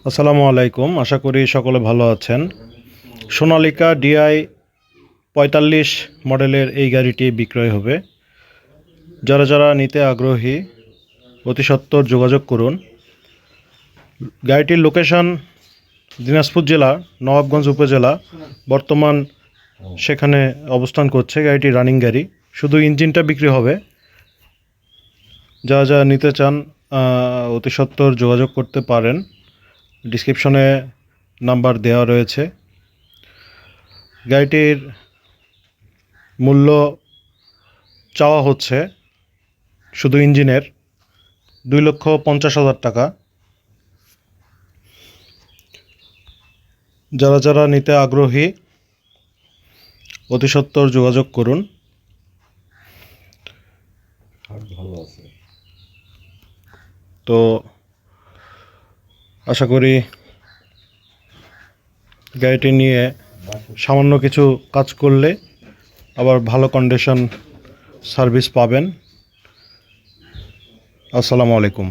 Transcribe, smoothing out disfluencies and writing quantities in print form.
আসসালামু আলাইকুম, আশা করি সকলে ভালো আছেন। সোনালিকা ডিআই ৪৫ মডেলের এই গাড়িটি বিক্রয় হবে। যারা যারা নিতে আগ্রহী অতি সত্বর যোগাযোগ করুন। গাড়িটির লোকেশন দিনাজপুর জেলা নবাবগঞ্জ উপজেলা, বর্তমান সেখানে অবস্থান করছে। গাড়িটি রানিং গাড়ি, শুধু ইঞ্জিনটা বিক্রি হবে। যারা যারা নিতে চান অতি সত্বর যোগাযোগ করতে পারেন। ডিসক্রিপশনে নাম্বার দেওয়া রয়েছে। গাড়িটির মূল্য চাওয়া হচ্ছে শুধু ইঞ্জিনের 2,50,000 টাকা। যারা যারা নিতে আগ্রহী অতি সত্বর যোগাযোগ করুন। তো আশা করি গাড়িটি নিয়ে সামান্য কিছু কাজ করলে আবার ভালো কন্ডিশন সার্ভিস পাবেন। আসসালামু আলাইকুম।